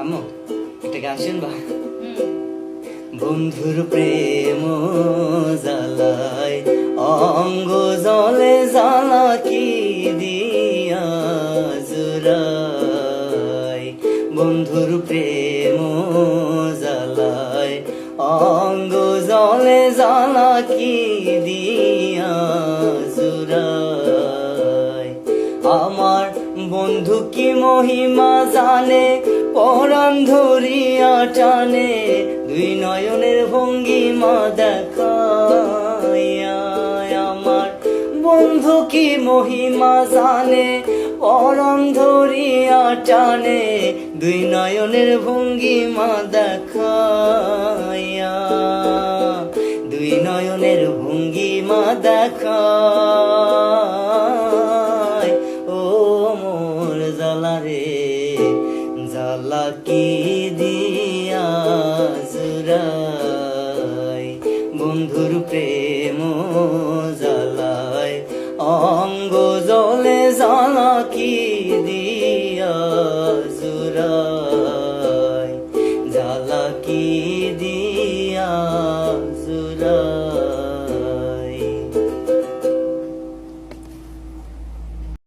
আম্মু একটা গান শুনবা? বন্ধুর প্রেম জ্বালায় অঙ্গ জলে জ্বালা কি দিয়া জুড়ায়। বন্ধুর প্রেম জ্বালায় অঙ্গ জলে জ্বালা কি দিয়া জুড়ায়। আমার বন্ধু কি মহিমা জানে, পরাণ ধরিয়া টানে, দুই নয়নের ভঙ্গিমা দেখাইয়া। আমার বন্ধু কি মহিমা জানে, পরাণ ধরিয়া টানে, দুই নয়নের ভঙ্গিমা দেখাইয়া। দুই নয়নের ভঙ্গিমা দেখায়। ও মোর জ্বালা রে জ্বালা কি দিয়া জুড়ায়। বন্ধুর প্রেম জ্বালায় অঙ্গ জলে জ্বালা কি দিয়া জুড়ায়। জ্বালা কি দিয়া